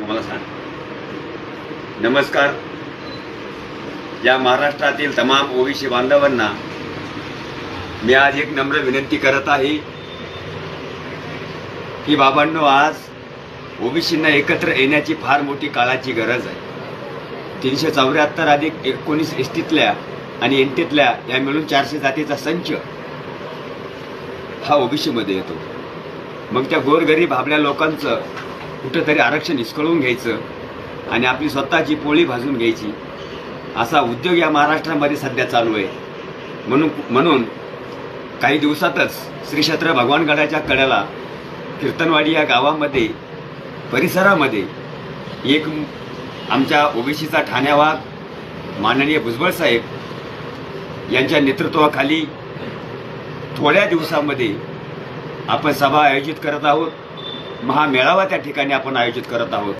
आम्हाला सांग. नमस्कार. या महाराष्ट्रातील तमाम ओबीसी बांधवांना मी आज एक नम्र विनंती करत आहे की बाबांनो, आज ओबीसींना एकत्र येण्याची फार मोठी काळाची गरज आहे. 374 अधिक 19 एसटीतल्या आणि एनटीतल्या या मिळून 400 जातीचा संच हा ओबीसीमध्ये येतो. मग त्या गोरगरीब आपल्या लोकांचं कुठंतरी आरक्षण हिसकळून घ्यायचं आणि आपली स्वतःची पोळी भाजून घ्यायची असा उद्योग या महाराष्ट्रामध्ये सध्या चालू आहे. म्हणून काही दिवसातच श्री क्षेत्र भगवानगडाच्या कड्याला कीर्तनवाडी या गावामध्ये परिसरामध्ये एक आमच्या ओबीसीचा ठाण्यावाग माननीय भुजबळ साहेब यांच्या नेतृत्वाखाली थोड्या दिवसामध्ये आपण सभा आयोजित करत आहोत. महामेळावा त्या ठिकाणी आपण आयोजित करत आहोत.